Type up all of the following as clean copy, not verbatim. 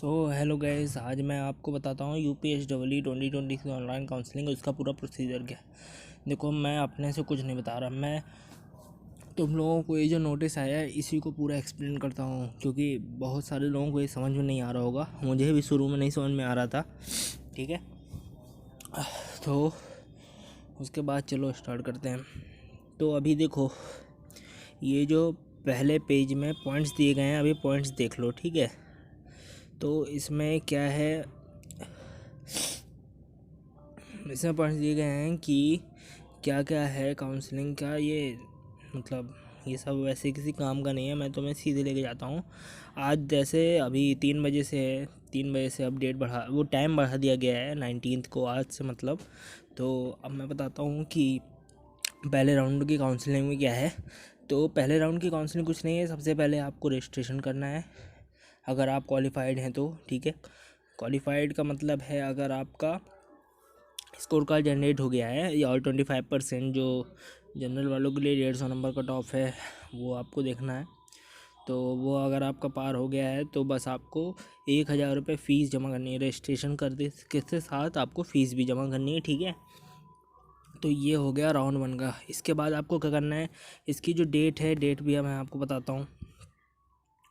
Hello guys, आज मैं आपको बताता हूँ UPSEE 2020 ऑनलाइन काउंसलिंग उसका पूरा प्रोसीजर क्या है। देखो, मैं अपने से कुछ नहीं बता रहा, मैं तुम लोगों को ये जो नोटिस आया है इसी को पूरा एक्सप्लेन करता हूँ, क्योंकि बहुत सारे लोगों को ये समझ में नहीं आ रहा होगा। मुझे भी शुरू में नहीं समझ में आ रहा था। ठीक है, तो उसके बाद चलो स्टार्ट करते हैं। तो अभी देखो, ये जो पहले पेज में पॉइंट्स दिए गए हैं, अभी पॉइंट्स देख लो। ठीक है, तो इसमें क्या है, इसमें पॉइंट्स दिए गए हैं कि क्या क्या है काउंसलिंग का। ये मतलब ये सब वैसे किसी काम का नहीं है, मैं तुम्हें सीधे लेके जाता हूँ। आज जैसे अभी 3 बजे से है, 3 बजे से अब डेट बढ़ा, वो टाइम बढ़ा दिया गया है 19 को, आज से मतलब। तो अब मैं बताता हूँ कि पहले राउंड की काउंसलिंग में क्या है। तो पहले राउंड की काउंसलिंग कुछ नहीं है, सबसे पहले आपको रजिस्ट्रेशन करना है अगर आप क्वालिफाइड हैं तो। ठीक है, क्वालिफाइड का मतलब है अगर आपका स्कोर कार्ड जनरेट हो गया है या और 25% जो जनरल वालों के लिए 150 नंबर कट ऑफ है वो आपको देखना है। तो वो अगर आपका पार हो गया है तो बस आपको 1000 रुपये फ़ीस जमा करनी है। रजिस्ट्रेशन करते के साथ आपको फ़ीस भी जमा करनी है। ठीक है, तो ये हो गया राउंड 1 का। इसके बाद आपको क्या करना है, इसकी जो डेट है, डेट भी मैं आपको बताता हूँ।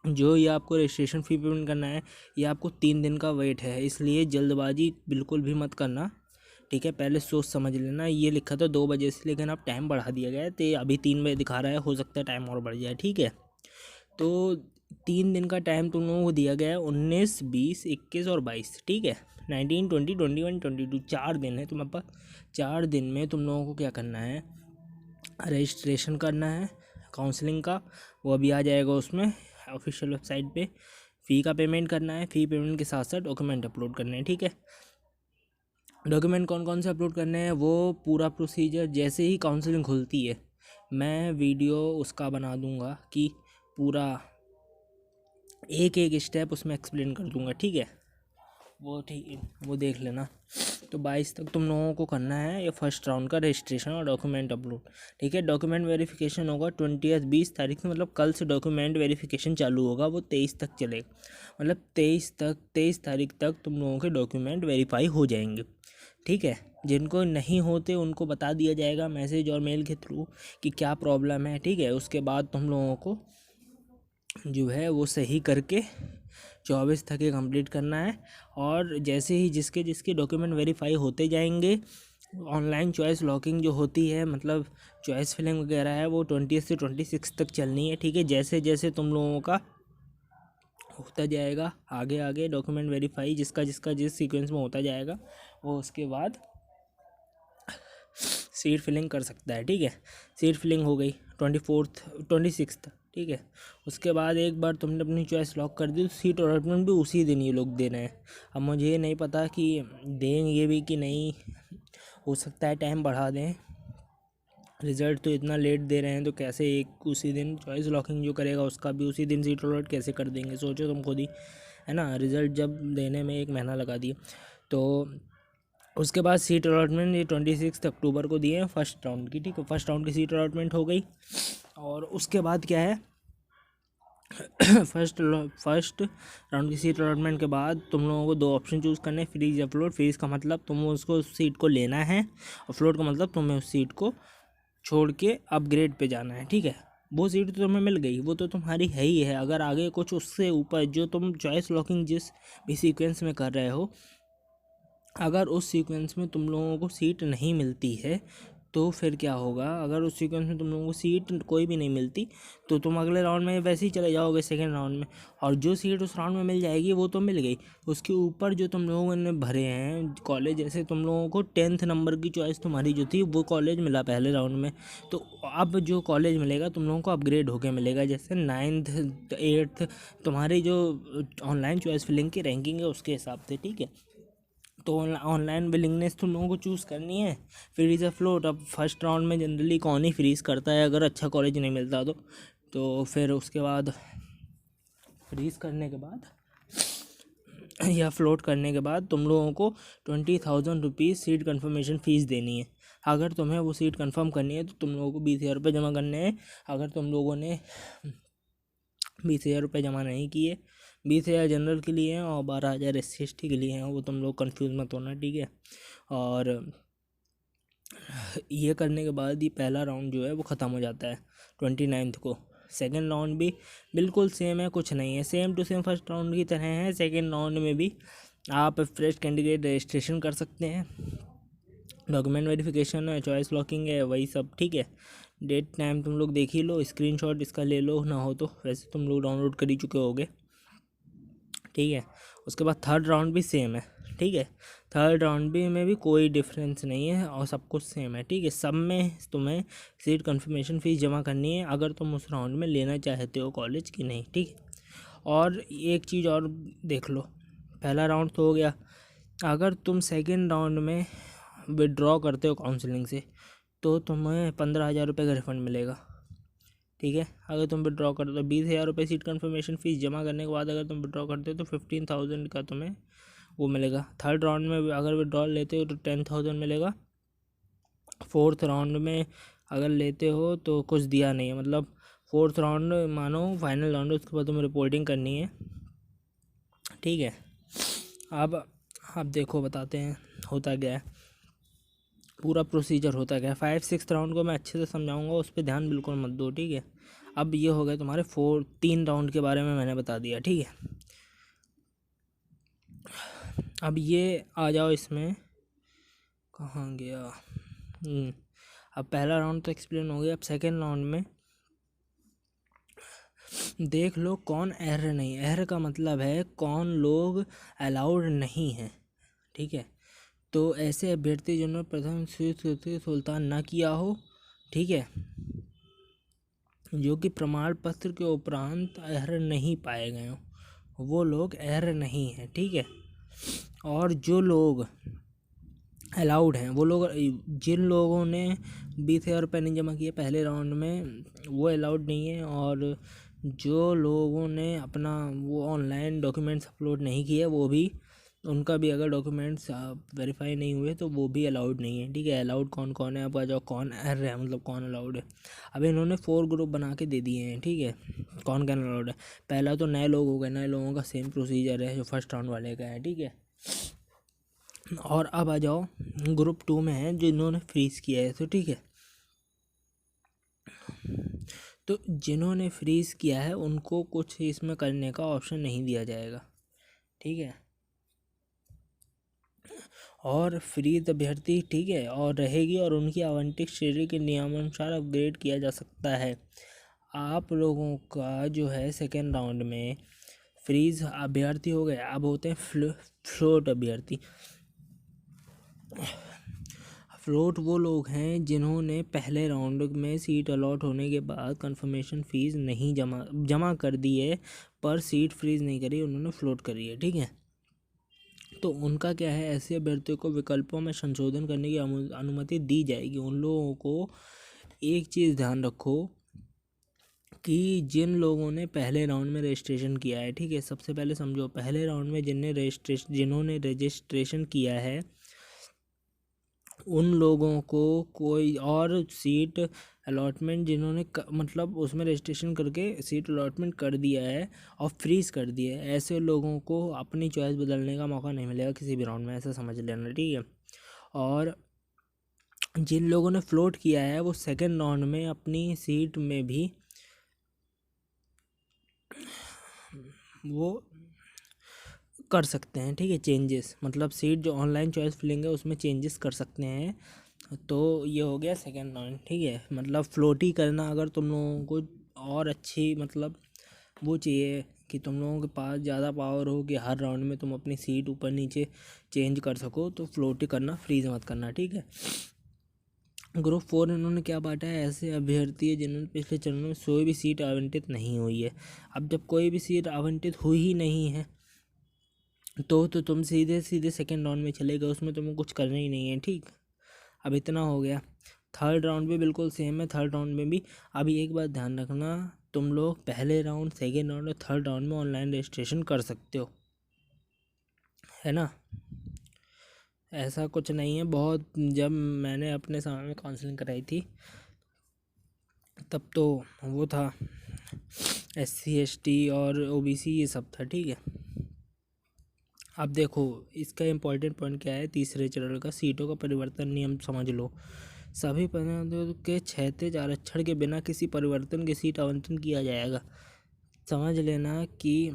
जो ये आपको रजिस्ट्रेशन फ़ी पेमेंट करना है, ये आपको 3 दिन का वेट है, इसलिए जल्दबाजी बिल्कुल भी मत करना। ठीक है, पहले सोच समझ लेना। ये लिखा था 2 बजे से, लेकिन अब टाइम बढ़ा दिया गया है, तो अभी 3 बजे दिखा रहा है, हो सकता है टाइम और बढ़ जाए। ठीक है, तो 3 दिन का टाइम तुम लोगों को दिया गया है, 19, 20, 21 और 22। ठीक है, 19, 20, 21, 22, 4 दिन है तुम्हारे पास। 4 दिन में तुम लोगों को क्या करना है, रजिस्ट्रेशन करना है काउंसलिंग का। वो अभी आ जाएगा उसमें ऑफिशियल वेबसाइट पे। फ़ी का पेमेंट करना है, फ़ी पेमेंट के साथ साथ डॉक्यूमेंट अपलोड करने हैं। ठीक है, डॉक्यूमेंट कौन कौन से अपलोड करने हैं वो पूरा प्रोसीजर जैसे ही काउंसलिंग खुलती है मैं वीडियो उसका बना दूंगा कि पूरा एक एक स्टेप उसमें एक्सप्लेन कर दूंगा। ठीक है, वो देख लेना। तो 22 तक तुम लोगों को करना है ये फर्स्ट राउंड का रजिस्ट्रेशन और डॉक्यूमेंट अपलोड। ठीक है, डॉक्यूमेंट वेरिफिकेशन होगा 20 तारीख से, मतलब कल से डॉक्यूमेंट वेरिफिकेशन चालू होगा, वो 23 तक चलेगा। मतलब 23 तारीख तक तुम लोगों के डॉक्यूमेंट वेरीफाई हो जाएंगे। ठीक है, जिनको नहीं होते उनको बता दिया जाएगा मैसेज और मेल के थ्रू कि क्या प्रॉब्लम है। ठीक है, उसके बाद तुम लोगों को जो है वो सही करके 24 तक ये कंप्लीट करना है। और जैसे ही जिसके जिसके डॉक्यूमेंट वेरीफाई होते जाएंगे, ऑनलाइन चॉइस लॉकिंग जो होती है, मतलब चॉइस फिलिंग वगैरह है, वो 20 से 26 तक चलनी है। ठीक है, जैसे जैसे तुम लोगों का होता जाएगा आगे आगे डॉक्यूमेंट वेरीफाई, जिसका जिसका जिस सीक्वेंस में होता जाएगा वो उसके बाद सीट फिलिंग कर सकता है। ठीक है, सीट फिलिंग हो गई 26। ठीक है, उसके बाद एक बार तुमने अपनी चॉइस लॉक कर दी तो सीट अलॉटमेंट भी उसी दिन ये लोग दे रहे हैं। अब मुझे ये नहीं पता कि देंगे भी कि नहीं, हो सकता है टाइम बढ़ा दें। रिज़ल्ट तो इतना लेट दे रहे हैं तो कैसे एक उसी दिन चॉइस लॉकिंग जो करेगा उसका भी उसी दिन सीट अलॉट कैसे कर देंगे, सोचो तुम खुद ही, है ना। रिज़ल्ट जब देने में 1 महीना लगा दिया। तो उसके बाद सीट अलॉटमेंट ये 26 अक्टूबर को दिए हैं फर्स्ट राउंड की। ठीक है, फर्स्ट राउंड की सीट अलॉटमेंट हो गई। और उसके बाद क्या है फर्स्ट राउंड की सीट अलॉटमेंट के बाद तुम लोगों को 2 ऑप्शन चूज़ करने हैं, फ्रीज अपलोड। फ्रीज का मतलब तुम उसको सीट को लेना है, अपलोड का मतलब तुम्हें उस सीट को छोड़ के अपग्रेड पे जाना है। ठीक है, वो सीट तो तुम्हें मिल गई, वो तो तुम्हारी है ही है। अगर आगे कुछ उससे ऊपर जो तुम चॉइस लॉकिंग जिस भी सीक्वेंस में कर रहे हो, अगर उस सीक्वेंस में तुम लोगों को सीट नहीं मिलती है तो फिर क्या होगा। अगर उस सीक्वेंस में तुम लोगों को सीट कोई भी नहीं मिलती तो तुम अगले राउंड में वैसे ही चले जाओगे सेकेंड राउंड में, और जो सीट उस राउंड में मिल जाएगी वो तो मिल गई। उसके ऊपर जो तुम लोगों ने भरे हैं कॉलेज, जैसे तुम लोगों को 10th नंबर की चॉइस तुम्हारी जो थी वो कॉलेज मिला पहले राउंड में, तो अब जो कॉलेज मिलेगा तुम लोगों को अपग्रेड होकर मिलेगा। जैसे 9th 8th तुम्हारी जो ऑनलाइन चॉइस फिलिंग की रैंकिंग है उसके हिसाब से। ठीक है, तो ऑनलाइन विलिंगनेस तुम लोगों को चूज़ करनी है। फ्रीज फ्लोट, अब फर्स्ट राउंड में जनरली कौन ही फ्रीज़ करता है अगर अच्छा कॉलेज नहीं मिलता तो फिर उसके बाद फ्रीज़ करने के बाद या फ्लोट करने के बाद तुम लोगों को 20,000 रुपीज़ सीट कन्फर्मेशन फ़ीस देनी है। अगर तुम्हें वो सीट कंफर्म करनी है तो तुम लोगों को 20,000 रुपये जमा करने हैं। अगर तुम लोगों ने 20,000 रुपये जमा नहीं किए, 20,000 जनरल के लिए हैं और 12,000 SC/ST के लिए हैं, वो तुम लोग कंफ्यूज मत होना, ठीक है। और ये करने के बाद ये पहला राउंड जो है वो ख़त्म हो जाता है 29 को। सेकेंड राउंड भी बिल्कुल सेम है, कुछ नहीं है, same to same first round की तरह है। सेकेंड राउंड में भी आप फ्रेश कैंडिडेट रजिस्ट्रेशन कर सकते हैं, डॉक्यूमेंट वेरिफिकेशन है, चॉइस लॉकिंग है, वही सब, ठीक है। डेट टाइम तुम लोग देख ही लो, स्क्रीनशॉट इसका ले लो, ना हो तो वैसे तुम लोग डाउनलोड कर ही चुके होगे, ठीक है। उसके बाद थर्ड राउंड भी सेम है, ठीक है। थर्ड राउंड भी में भी कोई डिफरेंस नहीं है और सब कुछ सेम है, ठीक है। सब में तुम्हें सीट कंफर्मेशन फ़ीस जमा करनी है अगर तुम उस राउंड में लेना चाहते हो कॉलेज की नहीं, ठीक है। और एक चीज़ और देख लो, पहला राउंड तो हो गया, अगर तुम सेकेंड राउंड में विड्रॉ करते हो काउंसलिंग से तो तुम्हें 15,000 रुपये का रिफ़ंड मिलेगा, ठीक है। अगर तुम विड्रॉ करते हो 20,000 रुपये सीट कंफर्मेशन फ़ीस जमा करने के बाद अगर तुम विड्रॉ करते हो तो 15,000 का तुम्हें वो मिलेगा। थर्ड राउंड में अगर विड्रॉल लेते हो तो 10,000 मिलेगा। फोर्थ राउंड में अगर लेते हो तो कुछ दिया नहीं है, मतलब फोर्थ राउंड मानो फाइनल राउंड, उसके बाद तुम्हें रिपोर्टिंग करनी है, ठीक है। अब देखो बताते हैं होता क्या है, पूरा प्रोसीजर होता क्या है। 5-6 राउंड को मैं अच्छे से समझाऊंगा, उस पर ध्यान बिल्कुल मत दो, ठीक है। अब ये हो गए तुम्हारे 3 राउंड के बारे में मैंने बता दिया, ठीक है। अब ये आ जाओ इसमें, कहाँ गया, अब पहला राउंड तो एक्सप्लेन हो गया। अब सेकेंड राउंड में देख लो कौन एरर नहीं, एरर का मतलब है कौन लोग अलाउड नहीं हैं, ठीक है। तो ऐसे अभ्यर्थी जिन्होंने प्रथम सुल्तान ना किया हो, ठीक है, जो कि प्रमाण पत्र के उपरांत एरर नहीं पाए गए हो, वो लोग एरर नहीं है, ठीक है। और जो लोग अलाउड हैं वो लोग, जिन लोगों ने 20,000 रुपये नहीं जमा किए पहले राउंड में वो अलाउड नहीं है, और जो लोगों ने अपना वो ऑनलाइन डॉक्यूमेंट्स अपलोड नहीं किए वो भी, उनका भी अगर डॉक्यूमेंट्स वेरीफाई नहीं हुए तो वो भी अलाउड नहीं है, ठीक है। अलाउड कौन कौन है, अब आ जाओ कौन एरर है, मतलब कौन अलाउड है। अब इन्होंने 4 ग्रुप बना के दे दिए हैं, ठीक है, कौन कौन अलाउड है। पहला तो नए लोग हो गए, नए लोगों का सेम प्रोसीजर है जो फर्स्ट राउंड वाले का है, ठीक है। और अब आ जाओ ग्रुप 2 में है जिन्होंने फ्रीज किया है, तो ठीक है। तो जिन्होंने फ्रीज किया है उनको कुछ इसमें करने का ऑप्शन नहीं दिया जाएगा, ठीक है। और फ्रीज अभ्यर्थी, ठीक है, और रहेगी और उनकी आवंटित श्रेणी के नियमानुसार अपग्रेड किया जा सकता है। आप लोगों का जो है सेकेंड राउंड में फ्रीज अभ्यर्थी हो गए, अब होते हैं फ्लोट अभ्यर्थी। फ्लोट वो लोग हैं जिन्होंने पहले राउंड में सीट अलॉट होने के बाद कंफर्मेशन फ़ीस नहीं जमा कर दी है, पर सीट फ्रीज नहीं करी, उन्होंने फ्लोट करी है, ठीक है। तो उनका क्या है, ऐसे अभ्यर्थियों को विकल्पों में संशोधन करने की अनुमति दी जाएगी। उन लोगों को एक चीज़ ध्यान रखो कि जिन लोगों ने पहले राउंड में रजिस्ट्रेशन किया है, ठीक है, सबसे पहले समझो, पहले राउंड में जिन्होंने रजिस्ट्रेशन किया है उन लोगों को कोई और सीट अलॉटमेंट जिन्होंने मतलब उसमें रजिस्ट्रेशन करके सीट अलॉटमेंट कर दिया है और फ्रीज कर दिया है, ऐसे लोगों को अपनी चॉइस बदलने का मौका नहीं मिलेगा किसी भी राउंड में, ऐसा समझ लेना, ठीक है। और जिन लोगों ने फ्लोट किया है वो सेकेंड राउंड में अपनी सीट में भी वो कर सकते हैं, ठीक है, चेंजेस, मतलब सीट जो ऑनलाइन चॉइस फिलिंग है उसमें चेंजेस कर सकते हैं। तो ये हो गया सेकेंड राउंड, ठीक है। मतलब फ्लोट ही करना अगर तुम लोगों को और अच्छी मतलब वो चाहिए कि तुम लोगों के पास ज़्यादा पावर हो कि हर राउंड में तुम अपनी सीट ऊपर नीचे चेंज कर सको, तो फ्लोट ही करना, फ्रीज मत करना, ठीक है। ग्रुप 4 इन्होंने क्या बांटा है, ऐसे अभ्यर्थी है जिन्होंने पिछले चरणों में कोई भी सीट आवंटित नहीं हुई है। अब जब कोई भी सीट आवंटित हुई ही नहीं है तो तुम सीधे सीधे सेकेंड राउंड में चले गए, उसमें तुम्हें कुछ करना ही नहीं है, ठीक। अब इतना हो गया। थर्ड राउंड भी बिल्कुल सेम है, थर्ड राउंड में भी अभी एक बात ध्यान रखना, तुम लोग पहले राउंड, सेकेंड राउंड और थर्ड राउंड में ऑनलाइन रजिस्ट्रेशन कर सकते हो, है ना। ऐसा कुछ नहीं है, बहुत जब मैंने अपने समय में काउंसलिंग कराई थी तब तो वो था, SC ST और OBC ये सब था, ठीक है। अब देखो इसका इम्पोर्टेंट पॉइंट क्या है, तीसरे चरण का सीटों का परिवर्तन नियम समझ लो। सभी पदों के क्षैतिज आरक्षण के बिना किसी परिवर्तन की सीट आवंटन किया जाएगा। समझ लेना कि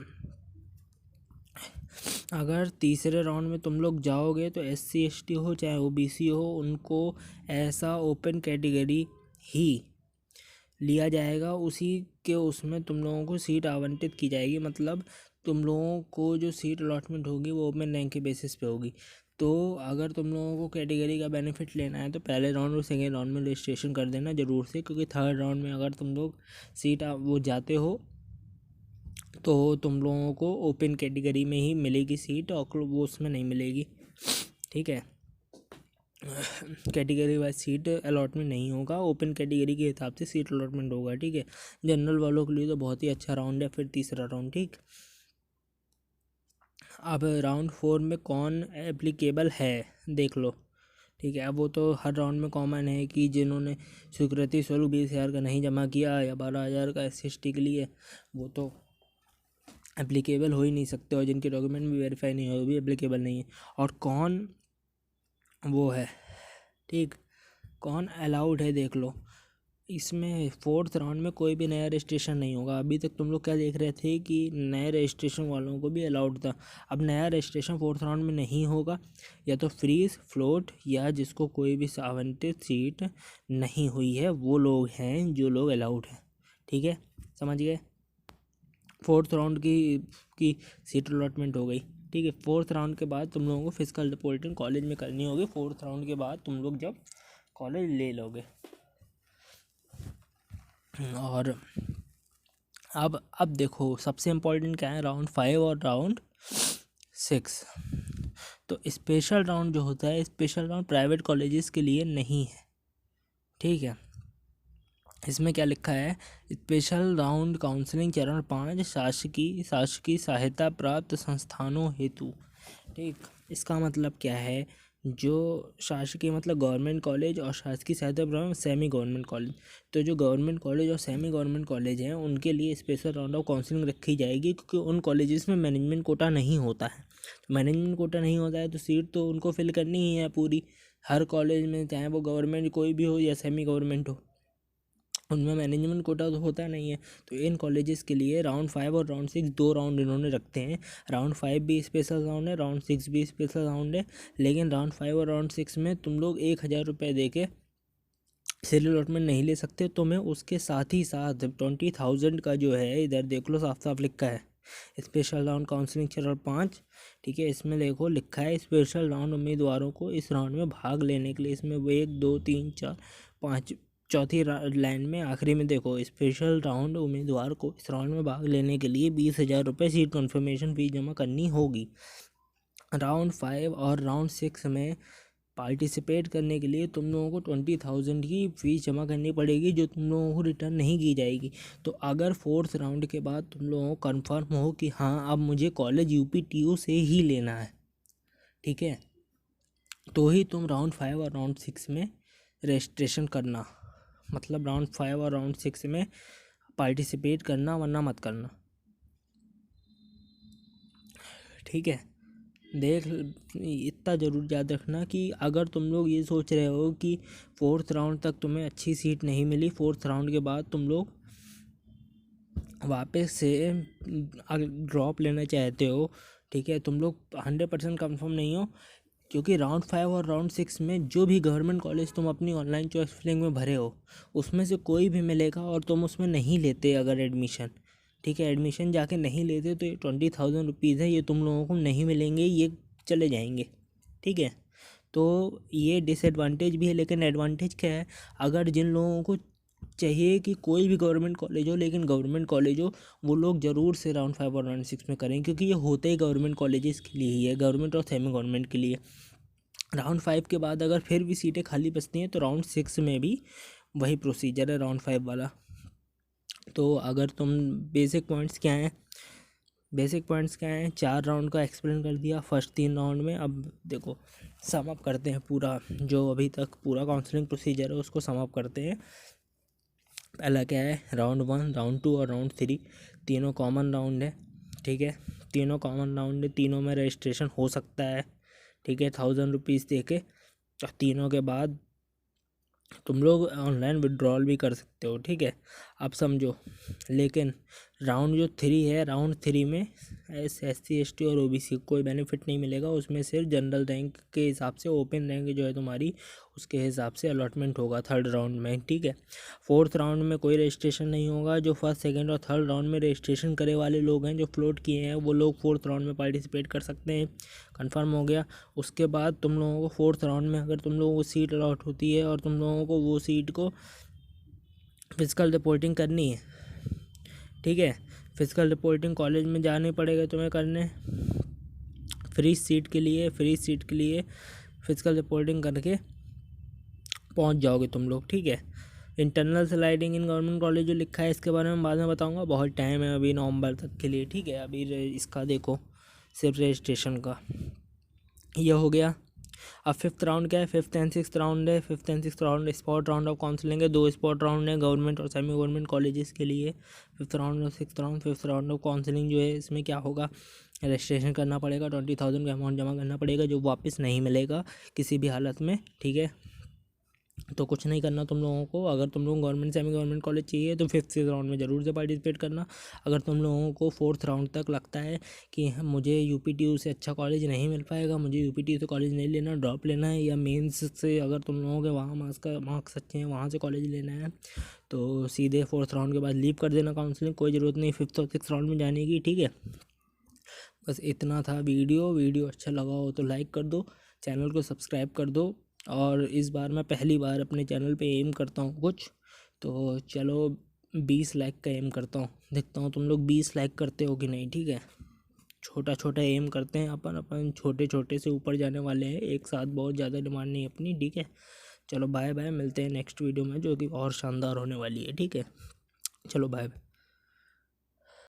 अगर तीसरे राउंड में तुम लोग जाओगे तो SC ST हो चाहे OBC हो, उनको ऐसा ओपन कैटेगरी ही लिया जाएगा, उसी के उसमें तुम लोगों को सीट आवंटित की जाएगी। मतलब तुम लोगों को जो सीट अलॉटमेंट होगी वो ओपन रैंक के बेसिस पे होगी। तो अगर तुम लोगों को कैटेगरी का बेनिफिट लेना है तो पहले राउंड और सेकेंड राउंड में रजिस्ट्रेशन कर देना ज़रूर से, क्योंकि थर्ड राउंड में अगर तुम लोग सीट वो जाते हो तो तुम लोगों को ओपन कैटेगरी में ही मिलेगी सीट, और वो उसमें नहीं मिलेगी, ठीक है। कैटेगरी वाइज सीट अलॉटमेंट नहीं होगा, ओपन कैटेगरी के हिसाब से सीट अलॉटमेंट होगा, ठीक है। जनरल वालों के लिए तो बहुत ही अच्छा राउंड है फिर तीसरा राउंड, ठीक। अब राउंड 4 में कौन एप्लीकेबल है देख लो, ठीक है। अब वो तो हर राउंड में कॉमन है कि जिन्होंने स्वीकृति स्वरूप 20,000 का नहीं जमा किया या 12,000 का SC ST के लिए, वो तो एप्लीकेबल हो ही नहीं सकते, और जिनके डॉक्यूमेंट भी वेरीफाई नहीं हो वो भी एप्लीकेबल नहीं है। और कौन वो है, ठीक, कौन अलाउड है देख लो। इसमें फोर्थ राउंड में कोई भी नया रजिस्ट्रेशन नहीं होगा। अभी तक तुम लोग क्या देख रहे थे कि नए रजिस्ट्रेशन वालों को भी अलाउड था, अब नया रजिस्ट्रेशन फोर्थ राउंड में नहीं होगा। या तो फ्रीज फ्लोट या जिसको कोई भी आवंटित सीट नहीं हुई है वो लोग हैं जो लोग अलाउड हैं, ठीक है, समझ गए। फोर्थ राउंड की सीट अलॉटमेंट हो गई, ठीक है। फोर्थ राउंड के बाद तुम लोगों को फिजिकल रिपोर्टिंग कॉलेज में करनी होगी। फोर्थ राउंड के बाद तुम लोग जब कॉलेज ले लोगे, और अब देखो सबसे इम्पोर्टेंट क्या है, राउंड 5 और राउंड 6। तो स्पेशल राउंड जो होता है, स्पेशल राउंड प्राइवेट कॉलेजेस के लिए नहीं है, ठीक है। इसमें क्या लिखा है, स्पेशल राउंड काउंसलिंग चरण 5 शासकीय सहायता प्राप्त संस्थानों हेतु, ठीक। इसका मतलब क्या है, जो शासकीय मतलब गवर्नमेंट कॉलेज और शासकीय सहायता प्राप्त सेमी गवर्नमेंट कॉलेज, तो जो गवर्नमेंट कॉलेज और सेमी गवर्नमेंट कॉलेज हैं उनके लिए स्पेशल राउंड ऑफ काउंसलिंग रखी जाएगी, क्योंकि उन कॉलेजेस में मैनेजमेंट कोटा नहीं होता है। तो मैनेजमेंट कोटा नहीं होता है तो सीट तो उनको फिल करनी ही है पूरी, हर कॉलेज में, चाहे वो गवर्नमेंट कोई भी हो या सेमी गवर्नमेंट हो, उनमें मैनेजमेंट कोटा तो होता नहीं है। तो इन कॉलेजेस के लिए राउंड 5 और राउंड 6 दो राउंड इन्होंने रखते हैं। राउंड 5 भी स्पेशल राउंड है, राउंड 6 भी स्पेशल राउंड है, लेकिन राउंड 5 और राउंड 6 में तुम लोग 1,000 रुपये दे के सीरियल अलॉटमेंट नहीं ले सकते। तुम्हें उसके साथ ही साथ 20,000 का जो है, इधर देख लो साफ साफ लिखा है स्पेशल राउंड काउंसलिंग चरण 5, ठीक है। इसमें देखो लिखा है स्पेशल राउंड उम्मीदवारों को इस राउंड में भाग लेने के लिए, इसमें 1 2 3 4 5 चौथी लाइन में आखिरी में देखो, स्पेशल राउंड उम्मीदवार को इस राउंड में भाग लेने के लिए 20,000 रुपये सीट कन्फर्मेशन फीस जमा करनी होगी। राउंड 5 और राउंड 6 में पार्टिसिपेट करने के लिए तुम लोगों को 20,000 की फ़ीस जमा करनी पड़ेगी, जो तुम लोगों को रिटर्न नहीं की जाएगी। तो अगर फोर्थ राउंड के बाद तुम लोगों को कंफर्म हो कि हाँ अब मुझे कॉलेज UPTU से ही लेना है, ठीक है, तो ही तुम राउंड 5 और राउंड 6 में रजिस्ट्रेशन करना। मतलब राउंड 5 और राउंड 6 में पार्टिसिपेट करना, वरना मत करना, ठीक है। देख, इतना ज़रूर याद रखना कि अगर तुम लोग ये सोच रहे हो कि फोर्थ राउंड तक तुम्हें अच्छी सीट नहीं मिली, फोर्थ राउंड के बाद तुम लोग वापस से ड्रॉप लेना चाहते हो, ठीक है, तुम लोग 100% कन्फर्म नहीं हो, क्योंकि राउंड 5 और राउंड 6 में जो भी गवर्नमेंट कॉलेज तुम अपनी ऑनलाइन चॉइस फिलिंग में भरे हो उसमें से कोई भी मिलेगा और तुम उसमें नहीं लेते अगर एडमिशन, ठीक है, एडमिशन जाके नहीं लेते तो ये 20,000 रुपीज़ है, ये तुम लोगों को नहीं मिलेंगे, ये चले जाएंगे, ठीक है। तो ये डिसएडवांटेज भी है, लेकिन एडवांटेज क्या है, अगर जिन लोगों को चाहिए कि कोई भी गवर्नमेंट कॉलेज हो लेकिन गवर्नमेंट कॉलेज हो, वो लोग ज़रूर से राउंड 5 और राउंड 6 में करें, क्योंकि ये होते ही गवर्नमेंट कॉलेजेस के लिए ही है, गवर्नमेंट और सेमी गवर्नमेंट के लिए। राउंड 5 के बाद अगर फिर भी सीटें खाली बचती हैं तो राउंड 6 में भी वही प्रोसीजर है राउंड 5 वाला। तो अगर तुम बेसिक पॉइंट्स क्या हैं, 4 राउंड का एक्सप्लेन कर दिया फर्स्ट 3 राउंड में। अब देखो सम अप करते हैं, पूरा जो अभी तक पूरा काउंसलिंग प्रोसीजर है उसको सम अप करते हैं। पहला क्या है, राउंड 1, राउंड 2 और राउंड 3, तीनों कॉमन राउंड है, ठीक है। तीनों कॉमन राउंड है, तीनों में रजिस्ट्रेशन हो सकता है, ठीक है, 1000 रुपीज़ दे के। और तीनों के बाद तुम लोग ऑनलाइन विड्रॉल भी कर सकते हो, ठीक है। अब समझो, लेकिन राउंड जो 3 है, राउंड 3 में SC ST और OBC को कोई बेनिफिट नहीं मिलेगा। उसमें सिर्फ जनरल रैंक के हिसाब से, ओपन रैंक जो है तुम्हारी, उसके हिसाब से अलॉटमेंट होगा थर्ड राउंड में, ठीक है। फोर्थ राउंड में कोई रजिस्ट्रेशन नहीं होगा। जो फर्स्ट, सेकेंड और थर्ड राउंड में रजिस्ट्रेशन करे वाले लोग हैं, जो फ्लोट किए हैं, वो लोग फोर्थ राउंड में पार्टिसिपेट कर सकते हैं। कंफर्म हो गया। उसके बाद तुम लोगों को फोर्थ राउंड में अगर तुम लोगों को सीट अलॉट होती है और तुम लोगों को वो सीट को फिजिकल रिपोर्टिंग करनी है, ठीक है। फिजिकल रिपोर्टिंग कॉलेज में जाने पड़ेगा तुम्हें करने, फ्री सीट के लिए फिजिकल रिपोर्टिंग करके पहुंच जाओगे तुम लोग, ठीक है। Internal sliding in government college जो लिखा है, इसके बारे में बाद में बताऊंगा, बहुत टाइम है अभी नवंबर तक के लिए, ठीक है। अभी इसका देखो, सिर्फ रजिस्ट्रेशन का ये हो गया। अब फिफ्थ राउंड क्या है, फिफ्थ एंड सिक्स्थ राउंड है। Fifth and sixth round spot round of counselling है, 2 स्पॉट राउंड है गवर्नमेंट और सेमी गवर्नमेंट कॉलेजेस के लिए। फिफ्थ राउंड और sixth round, fifth round of counselling जो है, इसमें क्या होगा, रजिस्ट्रेशन करना पड़ेगा, 20,000 का अमाउंट जमा करना पड़ेगा, जो वापस नहीं मिलेगा किसी भी हालत में, ठीक है। तो कुछ नहीं करना तुम लोगों को। अगर तुम लोग गवर्नमेंट सेमी गवर्नमेंट कॉलेज चाहिए तो फिफ्थ राउंड में ज़रूर से पार्टिसिपेट करना। अगर तुम लोगों को फोर्थ राउंड तक लगता है कि मुझे UPTU से अच्छा कॉलेज नहीं मिल पाएगा, मुझे UPTU से कॉलेज नहीं लेना, ड्रॉप लेना है, या मेंस से अगर तुम लोगों के वहाँ मार्क्स अच्छे हैं, वहाँ से कॉलेज लेना है, तो सीधे फोर्थ राउंड के बाद लीव कर देना काउंसलिंग, कोई ज़रूरत नहीं फिफ्थ और सिक्स्थ राउंड में जाने की, ठीक है। बस इतना था वीडियो अच्छा लगा हो तो लाइक कर दो, चैनल को सब्सक्राइब कर दो। और इस बार मैं पहली बार अपने चैनल पे एम करता हूँ कुछ, तो चलो 20 लाइक का एम करता हूँ, देखता हूँ तुम लोग 20 लाइक करते हो कि नहीं, ठीक है। छोटा छोटा एम करते हैं अपन छोटे छोटे से ऊपर जाने वाले हैं, एक साथ बहुत ज़्यादा डिमांड नहीं अपनी, ठीक है। चलो बाय बाय, मिलते हैं नेक्स्ट वीडियो में जो कि और शानदार होने वाली है, ठीक है। चलो बाय बाय।